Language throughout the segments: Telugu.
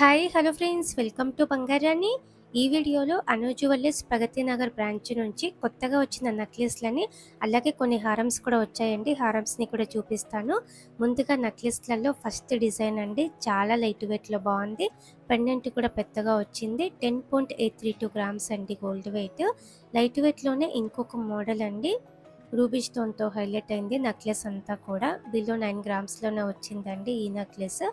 Hi hello friends, welcome to Bangarani. ఈ వీడియోలో అనుజ్ జ్యువెలర్స్ ప్రగతి నగర్ బ్రాంచ్ నుంచి కొత్తగా వచ్చిన నెక్లెస్లని అలాగే కొన్ని హారమ్స్ కూడా వచ్చాయండి. హారమ్స్ని కూడా చూపిస్తాను. ముందుగా నెక్లెస్లలో ఫస్ట్ డిజైన్ అండి, చాలా లైట్ వెయిట్లో బాగుంది. పెండెంట్ కూడా పెద్దగా వచ్చింది. 10.832 గ్రామ్స్ అండి గోల్డ్ వెయిట్. లైట్ వెయిట్లోనే ఇంకొక మోడల్ అండి, రూబీ స్టోన్తో హైలైట్ అయింది. నెక్లెస్ అంతా కూడా బిలో 9 గ్రామ్స్లోనే వచ్చిందండి ఈ నెక్లెస్.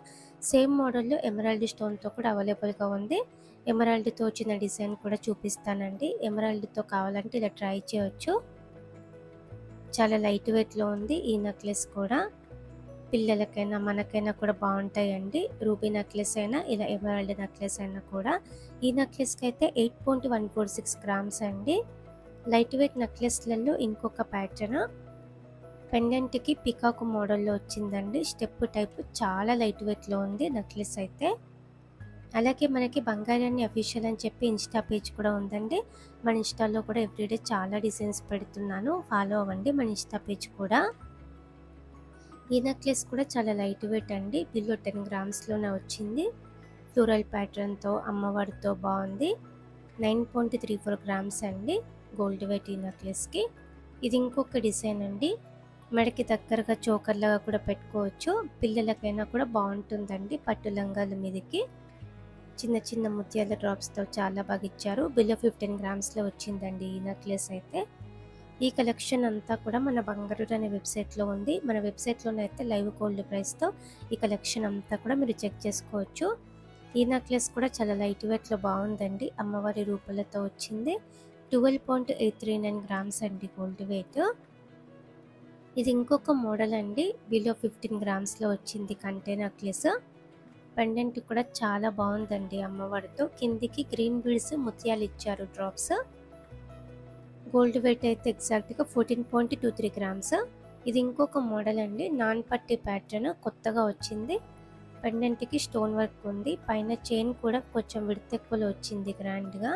సేమ్ మోడల్లో ఎమరాల్డ్ స్టోన్తో కూడా అవైలబుల్గా ఉంది. ఎమరాల్డ్తో వచ్చిన డిజైన్ కూడా చూపిస్తానండి. ఎమరాల్డ్తో కావాలంటే ఇలా ట్రై చేయొచ్చు. చాలా లైట్ వెయిట్లో ఉంది ఈ నెక్లెస్ కూడా. పిల్లలకైనా మనకైనా కూడా బాగుంటాయండి. రూబీ నెక్లెస్ అయినా ఇలా ఎమరాల్డ్ నెక్లెస్ అయినా కూడా. ఈ నెక్లెస్కి అయితే 8.146 గ్రామ్స్ అండి. లైట్ వెయిట్ నెక్లెస్లలో ఇంకొక ప్యాటర్న్, పెండెంట్కి పికాక్ మోడల్లో వచ్చిందండి. స్టెప్ టైప్ చాలా లైట్ వెయిట్లో ఉంది నెక్లెస్ అయితే. అలాగే మనకి బంగారాణి అఫీషియల్ అని చెప్పి ఇన్స్టా పేజ్ కూడా ఉందండి. మన ఇన్స్టాలో కూడా ఎవ్రీడే చాలా డిజైన్స్ పెడుతున్నాను, ఫాలో అవ్వండి మన ఇన్స్టా పేజ్ కూడా. ఈ నెక్లెస్ కూడా చాలా లైట్ వెయిట్ అండి, బిలో 10 గ్రామ్స్లోనే వచ్చింది. ఫ్లోరల్ ప్యాటర్న్తో అమ్మవారితో బాగుంది. 9.34 గ్రామ్స్ అండి గోల్డ్ వెయిట్ ఈ నెక్లెస్కి. ఇది ఇంకొక డిజైన్ అండి, మెడకి దగ్గరగా చోకర్లాగా కూడా పెట్టుకోవచ్చు. పిల్లలకైనా కూడా బాగుంటుందండి. పట్టు లంగాల మీదకి చిన్న చిన్న ముత్యాల డ్రాప్స్తో చాలా బాగా ఇచ్చారు. బిలో 15 గ్రామ్స్లో వచ్చిందండి ఈ నెక్లెస్ అయితే. ఈ కలెక్షన్ అంతా కూడా మన బంగారు అనే వెబ్సైట్లో ఉంది. మన వెబ్సైట్లోనైతే లైవ్ గోల్డ్ ప్రైస్తో ఈ కలెక్షన్ అంతా కూడా మీరు చెక్ చేసుకోవచ్చు. ఈ నెక్లెస్ కూడా చాలా లైట్ వెయిట్లో బాగుందండి, అమ్మవారి రూపాలతో వచ్చింది. 12.839 గ్రామ్స్ అండి గోల్డ్ వెయిట్. ఇది ఇంకొక మోడల్ అండి, బిలో 15 గ్రామ్స్లో వచ్చింది కంటే నెక్లెస్. పెండెంట్ కూడా చాలా బాగుందండి అమ్మవారితో. కిందికి గ్రీన్ బీడ్స్ ముత్యాలు ఇచ్చారు డ్రాప్స్. గోల్డ్ వెయిట్ అయితే ఎగ్జాక్ట్గా 14.23 గ్రామ్స్. ఇది ఇంకొక మోడల్ అండి, నాన్ పట్టి ప్యాటర్న్ కొత్తగా వచ్చింది. పెండెంట్కి స్టోన్ వర్క్ ఉంది. పైన చైన్ కూడా కొంచెం విడత ఎక్కువలో వచ్చింది గ్రాండ్గా.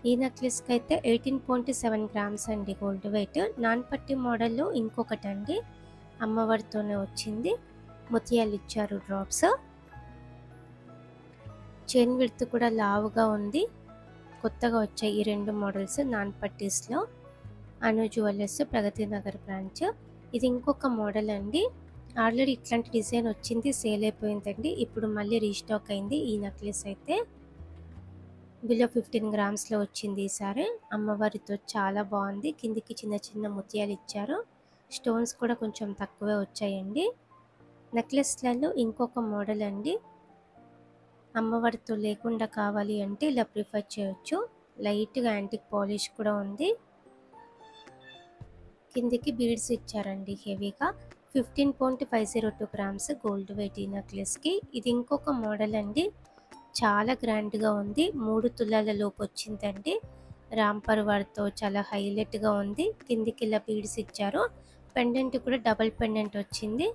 ఈ నెక్లెస్కి అయితే 18.7 గ్రామ్స్ అండి గోల్డ్ వెయిట్. నాన్ పట్టి మోడల్లో ఇంకొకటి అండి, అమ్మవారితోనే వచ్చింది. ముత్యాలు ఇచ్చారు డ్రాప్స్. చైన్ విడ్త్ కూడా లావుగా ఉంది. కొత్తగా వచ్చాయి ఈ రెండు models non పట్టీస్లో. Anuj jewellers Pragathi Nagar branch. ఇది ఇంకొక మోడల్ అండి, ఆల్రెడీ ఇట్లాంటి డిజైన్ వచ్చింది, సేల్ అయిపోయిందండి. ఇప్పుడు మళ్ళీ రీస్టాక్ అయింది ఈ నెక్లెస్ అయితే. బిలో 15 గ్రామ్స్లో వచ్చింది ఈసారి. అమ్మవారితో చాలా బాగుంది. కిందికి చిన్న చిన్న ముత్యాలు ఇచ్చారు. స్టోన్స్ కూడా కొంచెం తక్కువే వచ్చాయండి. నెక్లెస్లలో ఇంకొక మోడల్ అండి, అమ్మవారితో లేకుండా కావాలి అంటే ఇలా ప్రిఫర్ చేయొచ్చు. లైట్గా యాంటిక్ పాలిష్ కూడా ఉంది. కిందికి బీడ్స్ ఇచ్చారండి హెవీగా. 15.502 గ్రామ్స్ గోల్డ్ వెయిట్ ఈ నెక్లెస్కి. ఇది ఇంకొక మోడల్ అండి, చాలా గ్రాండ్గా ఉంది. 3 తులాల లోపు వచ్చిందండి. రాంపర్ వారితో చాలా హైలైట్గా ఉంది. కిందికి ఇలా బీడ్స్ ఇచ్చారు. పెండెంట్ కూడా డబల్ పెండెంట్ వచ్చింది.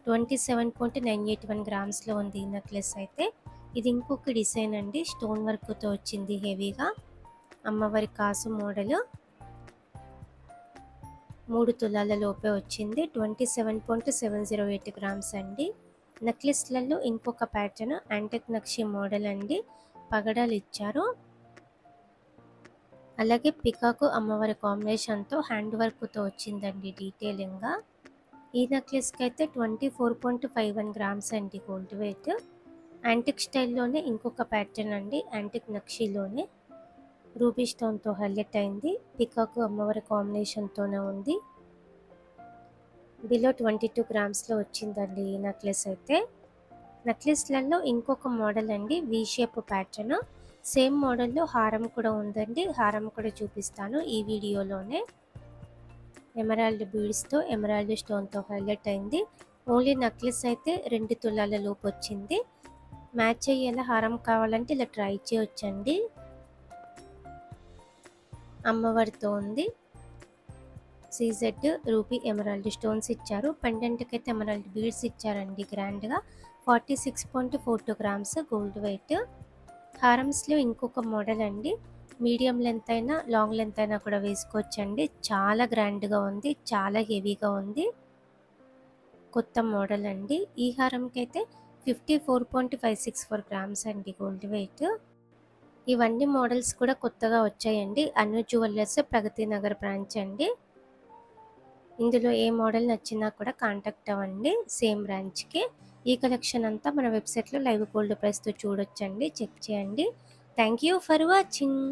27.981 గ్రామ్స్లో ఉంది ఈ నెక్లెస్ అయితే. ఇది ఇంకొక డిజైన్ అండి, స్టోన్ వర్క్తో వచ్చింది హెవీగా. అమ్మవారి కాసు మోడల్. 3 తులాల లోపే వచ్చింది. 27.708 గ్రామ్స్ అండి. నెక్లెస్లలో ఇంకొక ప్యాటర్న్ యాంటిక్ నక్షి మోడల్ అండి, పగడాలు ఇచ్చారు. అలాగే పికాకు అమ్మవారి కాంబినేషన్తో హ్యాండ్ వర్క్తో వచ్చిందండి డీటెయిలింగ్గా. ఈ నెక్లెస్కి అయితే 24.51 గ్రామ్స్ అండి గోల్డ్ వెయిట్. యాంటిక్ స్టైల్లోనే ఇంకొక ప్యాటర్న్ అండి, యాంటిక్ నక్షిలోనే రూబీ స్టోన్తో హైలైట్ అయింది. పికాకు అమ్మవారి కాంబినేషన్తోనే ఉంది. బిలో 22 గ్రామ్స్లో వచ్చిందండి ఈ నెక్లెస్ అయితే. నెక్లెస్లలో ఇంకొక మోడల్ అండి, వి షేప్ ప్యాటర్న్. సేమ్ మోడల్లో హారం కూడా ఉందండి, హారం కూడా చూపిస్తాను ఈ వీడియోలోనే. ఎమరాల్డ్ బీడ్స్తో ఎమరాల్డ్ స్టోన్తో హైలైట్ అయింది. ఓన్లీ నెక్లెస్ అయితే 2 తులాల లోపు వచ్చింది. మ్యాచ్ అయ్యేలా హారం కావాలంటే ఇలా ట్రై చేయొచ్చండి. అమ్మవారితో ఉంది. సీజెడ్ రూబీ ఎమరాల్డ్ స్టోన్స్ ఇచ్చారు. పెండెంట్కి అయితే ఎమరాల్డ్ బీడ్స్ ఇచ్చారండి గ్రాండ్గా. 46.42 గ్రామ్స్ గోల్డ్ వెయిట్. హారమ్స్లో ఇంకొక మోడల్ అండి, మీడియం లెంత్ అయినా లాంగ్ లెంత్ అయినా కూడా వేసుకోవచ్చండి. చాలా గ్రాండ్గా ఉంది, చాలా హెవీగా ఉంది. కొత్త మోడల్ అండి. ఈ హారంకి అయితే 54.564 గ్రామ్స్ అండి గోల్డ్ వెయిట్. ఇవన్నీ మోడల్స్ కూడా కొత్తగా వచ్చాయండి. అను జ్యువెలర్స్ ప్రగతి నగర్ బ్రాంచ్ అండి. ఇందులో ఏ మోడల్ నచ్చినా కూడా కాంటాక్ట్ అవ్వండి సేమ్ బ్రాంచ్కి. ఈ కలెక్షన్ అంతా మన వెబ్సైట్లో లైవ్ గోల్డ్ ప్రైస్తో చూడొచ్చండి, చెక్ చేయండి. Thank you for watching.